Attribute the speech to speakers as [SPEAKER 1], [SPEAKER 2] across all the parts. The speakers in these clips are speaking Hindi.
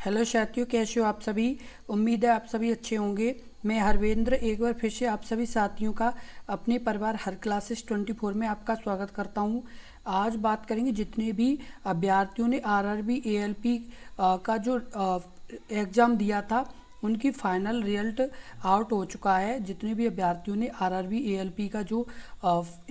[SPEAKER 1] हेलो साथियों, कैसे हो आप सभी। उम्मीद है आप सभी अच्छे होंगे। मैं हरवेंद्र एक बार फिर से आप सभी साथियों का अपने परिवार हर क्लासेस 24 में आपका स्वागत करता हूं। आज बात करेंगे जितने भी अभ्यर्थियों ने आरआरबी एएलपी का जो एग्ज़ाम दिया था उनकी फाइनल रिजल्ट आउट हो चुका है। जितने भी अभ्यर्थियों ने आरआरबी एएलपी का जो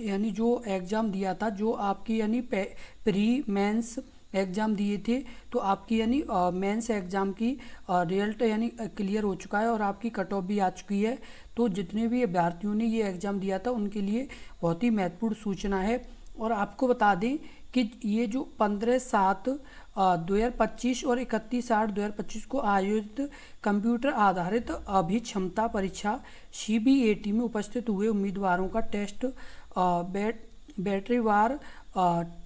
[SPEAKER 1] यानी जो एग्ज़ाम दिया था, जो आपकी यानी प्री मेंस एग्ज़ाम दिए थे, तो आपकी यानी मेंस एग्ज़ाम की रिजल्ट यानी क्लियर हो चुका है और आपकी कट ऑफ भी आ चुकी है। तो जितने भी अभ्यर्थियों ने ये एग्ज़ाम दिया था उनके लिए बहुत ही महत्वपूर्ण सूचना है। और आपको बता दें कि ये जो 15/7/2025 और 31/8/2025 को आयोजित कंप्यूटर आधारित अभिक्षमता परीक्षा CBAT में उपस्थित हुए उम्मीदवारों का टेस्ट बैटरीवार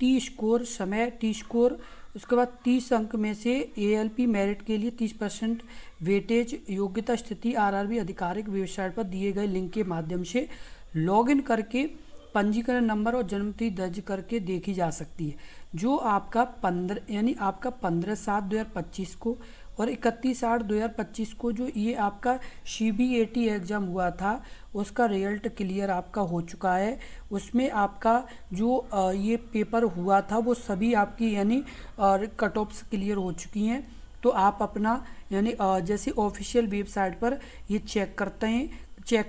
[SPEAKER 1] टी स्कोर समय टी स्कोर, उसके बाद 30 अंक में से ALP मेरिट के लिए 30% वेटेज योग्यता स्थिति आरआरबी आधिकारिक वेबसाइट पर दिए गए लिंक के माध्यम से लॉगिन करके पंजीकरण नंबर और जन्मतिथि दर्ज करके देखी जा सकती है। जो आपका 15/7/2025 को और 31/8/2025 को जो ये आपका CBAT एग्ज़ाम हुआ था उसका रिजल्ट क्लियर आपका हो चुका है। उसमें आपका जो ये पेपर हुआ था वो सभी आपकी यानी कट ऑफ्स क्लियर हो चुकी हैं। तो आप अपना यानी जैसे ऑफिशियल वेबसाइट पर ये चेक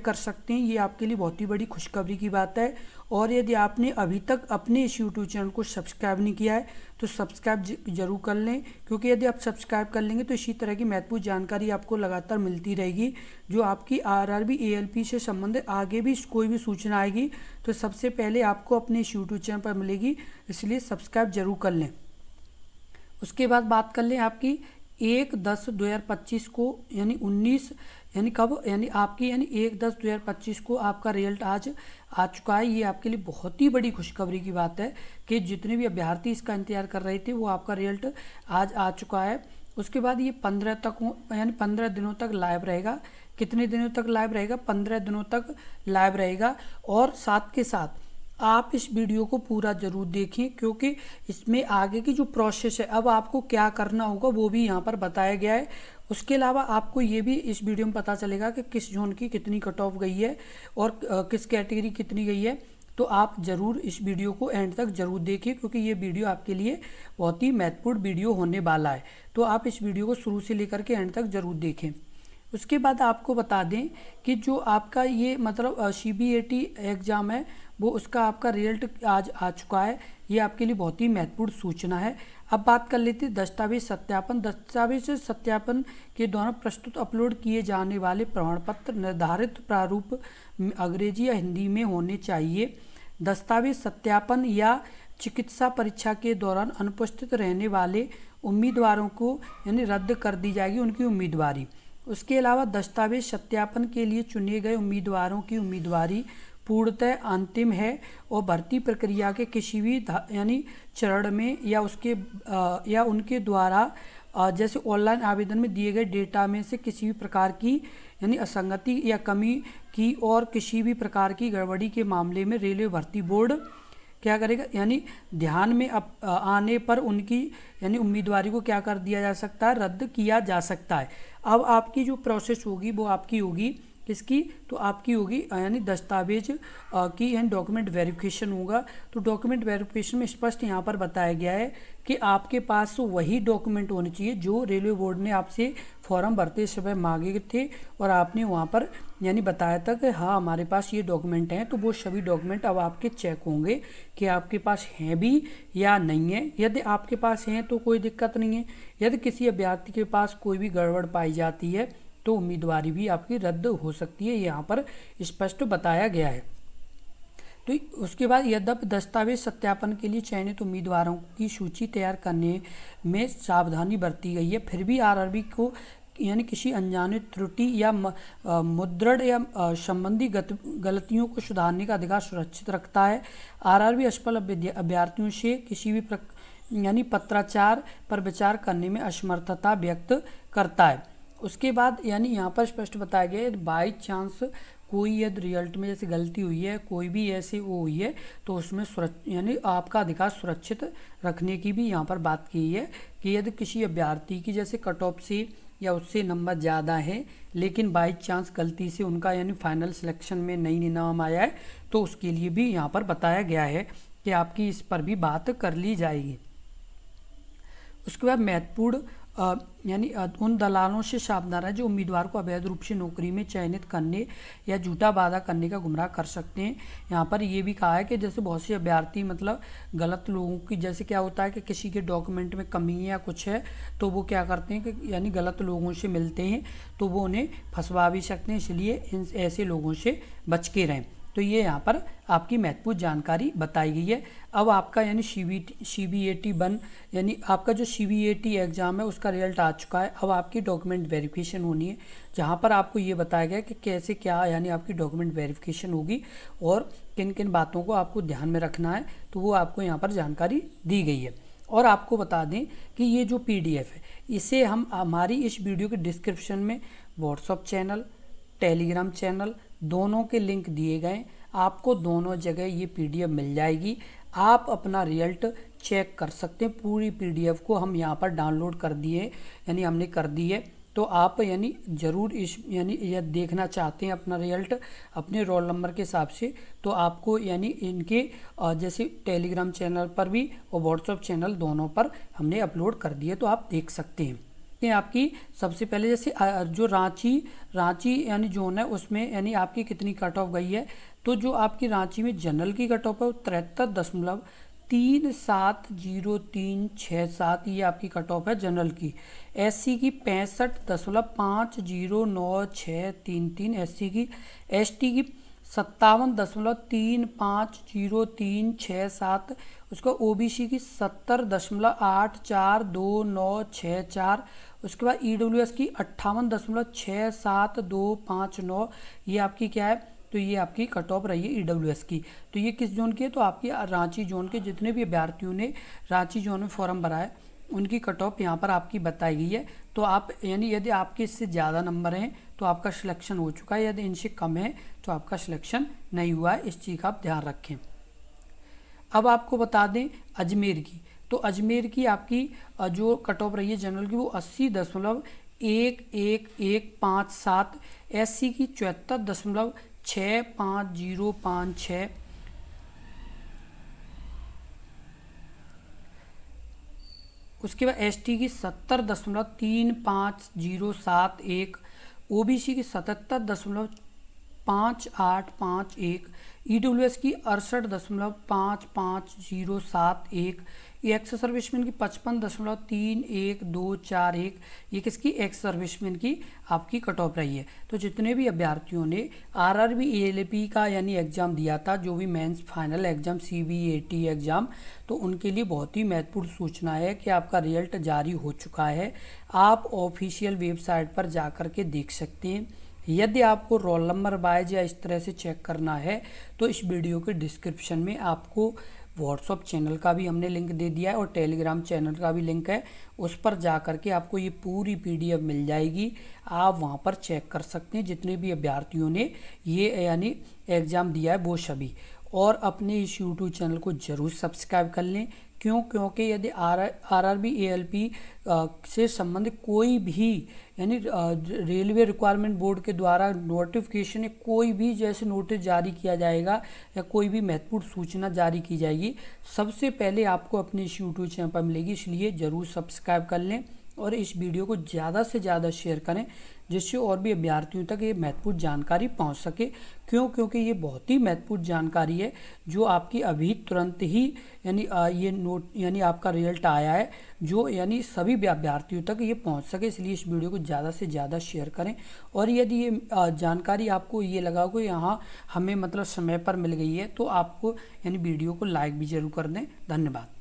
[SPEAKER 1] कर सकते हैं। ये आपके लिए बहुत ही बड़ी खुशखबरी की बात है। और यदि आपने अभी तक अपने इस यूट्यूब चैनल को सब्सक्राइब नहीं किया है तो सब्सक्राइब जरूर कर लें, क्योंकि यदि आप सब्सक्राइब कर लेंगे तो इसी तरह की महत्वपूर्ण जानकारी आपको लगातार मिलती रहेगी। जो आपकी आरआरबी ALP से संबंधित आगे भी कोई भी सूचना आएगी तो सबसे पहले आपको अपने इस यूट्यूब चैनल पर मिलेगी, इसलिए सब्सक्राइब जरूर कर लें। उसके बाद बात कर लें आपकी 1/10/2025 को यानी 19 यानी कब यानी आपकी यानी 1/10/2025 को आपका रिजल्ट आज आ चुका है। ये आपके लिए बहुत ही बड़ी खुशखबरी की बात है कि जितने भी अभ्यर्थी इसका इंतजार कर रहे थे वो आपका रिजल्ट आज आ चुका है। उसके बाद ये 15 दिनों तक लाइव रहेगा। कितने दिनों तक लाइव रहेगा? 15 दिनों तक लाइव रहेगा। और साथ के साथ आप इस वीडियो को पूरा ज़रूर देखें, क्योंकि इसमें आगे की जो प्रोसेस है अब आपको क्या करना होगा वो भी यहाँ पर बताया गया है। उसके अलावा आपको ये भी इस वीडियो में पता चलेगा कि किस जोन की कितनी कट ऑफ गई है और किस कैटेगरी कितनी गई है। तो आप ज़रूर इस वीडियो को एंड तक ज़रूर देखें, क्योंकि ये वीडियो आपके लिए बहुत ही महत्वपूर्ण वीडियो होने वाला है। तो आप इस वीडियो को शुरू से लेकर के एंड तक ज़रूर देखें। उसके बाद आपको बता दें कि जो आपका ये मतलब CBAT एग्ज़ाम है वो उसका आपका रिजल्ट आज आ चुका है। ये आपके लिए बहुत ही महत्वपूर्ण सूचना है। अब बात कर लेते हैं दस्तावेज सत्यापन। दस्तावेज सत्यापन के दौरान प्रस्तुत अपलोड किए जाने वाले प्रमाण पत्र निर्धारित प्रारूप अंग्रेजी या हिंदी में होने चाहिए। दस्तावेज सत्यापन या चिकित्सा परीक्षा के दौरान अनुपस्थित रहने वाले उम्मीदवारों को यानी रद्द कर दी जाएगी उनकी उम्मीदवारी। उसके अलावा दस्तावेज सत्यापन के लिए चुने गए उम्मीदवारों की उम्मीदवारी पूर्णतः अंतिम है और भर्ती प्रक्रिया के किसी भी यानी चरण में या उनके द्वारा जैसे ऑनलाइन आवेदन में दिए गए डेटा में से किसी भी प्रकार की यानी असंगति या कमी की और किसी भी प्रकार की गड़बड़ी के मामले में रेलवे भर्ती बोर्ड क्या करेगा यानी ध्यान में आने पर उनकी यानी उम्मीदवारी को क्या कर दिया जा सकता है, रद्द किया जा सकता है। अब आपकी जो प्रोसेस होगी वो आपकी होगी किसकी? तो आपकी होगी यानी दस्तावेज की यानी डॉक्यूमेंट वेरिफिकेशन होगा। तो डॉक्यूमेंट वेरिफिकेशन में स्पष्ट यहाँ पर बताया गया है कि आपके पास वही डॉक्यूमेंट होने चाहिए जो रेलवे बोर्ड ने आपसे फॉर्म भरते समय मांगे थे और आपने वहाँ पर यानी बताया था कि हाँ हमारे पास ये डॉक्यूमेंट हैं। तो वो सभी डॉक्यूमेंट अब आपके चेक होंगे कि आपके पास हैं भी या नहीं है। यदि आपके पास हैं तो कोई दिक्कत नहीं है। यदि किसी अभ्यर्थी के पास कोई भी गड़बड़ पाई जाती है तो उम्मीदवारी भी आपकी रद्द हो सकती है, यहाँ पर स्पष्ट बताया गया है। तो उसके बाद यद्यपि दस्तावेज सत्यापन के लिए चयनित उम्मीदवारों की सूची तैयार करने में सावधानी बरती गई है, फिर भी आरआरबी को यानी किसी अनजाने त्रुटि या मुद्रण या संबंधी गलतियों को सुधारने का अधिकार सुरक्षित रखता है। आरआरबी असफल अभ्यर्थियों से किसी भी यानी पत्राचार पर विचार करने में असमर्थता व्यक्त करता है। उसके बाद यानी यहाँ पर स्पष्ट बताया गया है बाई चांस कोई यदि रिजल्ट में जैसे गलती हुई है, कोई भी ऐसी वो हुई है, तो उसमें यानी आपका अधिकार सुरक्षित रखने की भी यहाँ पर बात की है कि यदि किसी अभ्यर्थी की जैसे कट ऑफ से या उससे नंबर ज़्यादा है, लेकिन बाई चांस गलती से उनका यानी फाइनल सिलेक्शन में नहीं नाम आया है, तो उसके लिए भी यहाँ पर बताया गया है कि आपकी इस पर भी बात कर ली जाएगी। उसके बाद महत्वपूर्ण यानी उन दलालों से सावधान है जो उम्मीदवार को अवैध रूप से नौकरी में चयनित करने या झूठा वादा करने का गुमराह कर सकते हैं। यहाँ पर ये भी कहा है कि जैसे बहुत से अभ्यर्थी मतलब गलत लोगों की, जैसे क्या होता है कि किसी के डॉक्यूमेंट में कमी है या कुछ है, तो वो क्या करते हैं कि यानी गलत लोगों से मिलते हैं, तो वो उन्हें फंसवा भी सकते हैं, इसलिए इन ऐसे लोगों से बच के रहें। तो ये यहाँ पर आपकी महत्वपूर्ण जानकारी बताई गई है। अब आपका यानी CBAT 1 यानी आपका जो CBAT एग्ज़ाम है उसका रिजल्ट आ चुका है। अब आपकी डॉक्यूमेंट वेरिफिकेशन होनी है, जहाँ पर आपको ये बताया गया कि कैसे क्या यानी आपकी डॉक्यूमेंट वेरिफिकेशन होगी और किन किन बातों को आपको ध्यान में रखना है, तो वो आपको यहाँ पर जानकारी दी गई है। और आपको बता दें कि ये जो PDF है, इसे हम हमारी इस वीडियो के डिस्क्रिप्शन में व्हाट्सअप चैनल, टेलीग्राम चैनल दोनों के लिंक दिए गए, आपको दोनों जगह ये PDF मिल जाएगी। आप अपना रिजल्ट चेक कर सकते हैं। पूरी PDF को हम यहाँ पर डाउनलोड कर दिए, यानी हमने कर दी है, तो आप यानी ज़रूर इस यानी यह देखना चाहते हैं अपना रिजल्ट अपने रोल नंबर के हिसाब से, तो आपको यानी इनके जैसे टेलीग्राम चैनल पर भी और व्हाट्सअप चैनल दोनों पर हमने अपलोड कर दिए, तो आप देख सकते हैं। आपकी सबसे पहले जैसे जो रांची यानी जोन है उसमें यानी आपकी कितनी कट ऑफ गई है, तो जो आपकी रांची में जनरल की कट ऑफ है 73.37037, ये आपकी कट ऑफ है जनरल की। SC की 65.509633 SC की, ST की 57.350367, उसका OBC की 70.842964, उसके बाद EWS की 58.67259, ये आपकी क्या है, तो ये आपकी कट ऑफ रही है EWS की। तो ये किस जोन की है, तो आपकी रांची जोन के जितने भी अभ्यर्थियों ने रांची जोन में फॉर्म भरा है उनकी कट ऑफ यहाँ पर आपकी बताई गई है। तो आप यानी यदि आपके इससे ज़्यादा नंबर हैं तो आपका सिलेक्शन हो चुका है, यदि इनसे कम है तो आपका सिलेक्शन नहीं हुआ है, इस चीज़ का आप ध्यान रखें। अब आपको बता दें अजमेर की, तो अजमेर की आपकी जो कट ऑफ रही है जनरल की वो 80.11157, SC की 74.65056, उसके बाद ST की 70.35071, OBC की 77.5851, EWS की 68.55071, एक्स सर्विसमैन की 55.31241, ये किसकी एक्स सर्विसमैन की आपकी कट ऑफ रही है। तो जितने भी अभ्यर्थियों ने RRB ALP का यानी एग्ज़ाम दिया था, जो भी mains final exam CBAT exam, तो उनके लिए बहुत ही महत्वपूर्ण सूचना है कि आपका रिजल्ट जारी हो चुका है। आप ऑफिशियल वेबसाइट पर जा कर के देख सकते हैं। यदि आपको रोल नंबर वाइज या इस तरह से चेक करना है तो इस वीडियो के डिस्क्रिप्शन में आपको व्हाट्सअप चैनल का भी हमने लिंक दे दिया है और टेलीग्राम चैनल का भी लिंक है, उस पर जा कर के आपको ये पूरी PDF मिल जाएगी। आप वहाँ पर चेक कर सकते हैं जितने भी अभ्यर्थियों ने ये यानी एग्ज़ाम दिया है वो सभी। और अपने इस YouTube चैनल को ज़रूर सब्सक्राइब कर लें, क्योंकि यदि RRB ALP से संबंधित कोई भी यानी रेलवे रिक्वायरमेंट बोर्ड के द्वारा नोटिफिकेशन या कोई भी जैसे नोटिस जारी किया जाएगा या कोई भी महत्वपूर्ण सूचना जारी की जाएगी, सबसे पहले आपको अपने इस YouTube चैनल पर मिलेगी, इसलिए ज़रूर सब्सक्राइब कर लें और इस वीडियो को ज़्यादा से ज़्यादा शेयर करें, जिससे और भी अभ्यर्थियों तक ये महत्वपूर्ण जानकारी पहुंच सके। क्योंकि ये बहुत ही महत्वपूर्ण जानकारी है जो आपकी अभी तुरंत ही यानी ये नोट यानी आपका रिजल्ट आया है, जो यानी सभी अभ्यर्थियों तक ये पहुंच सके, इसलिए इस वीडियो को ज़्यादा से ज़्यादा शेयर करें। और यदि ये जानकारी आपको ये लगा कि यहाँ हमें मतलब समय पर मिल गई है, तो आपको यानी वीडियो को लाइक भी ज़रूर कर दें। धन्यवाद।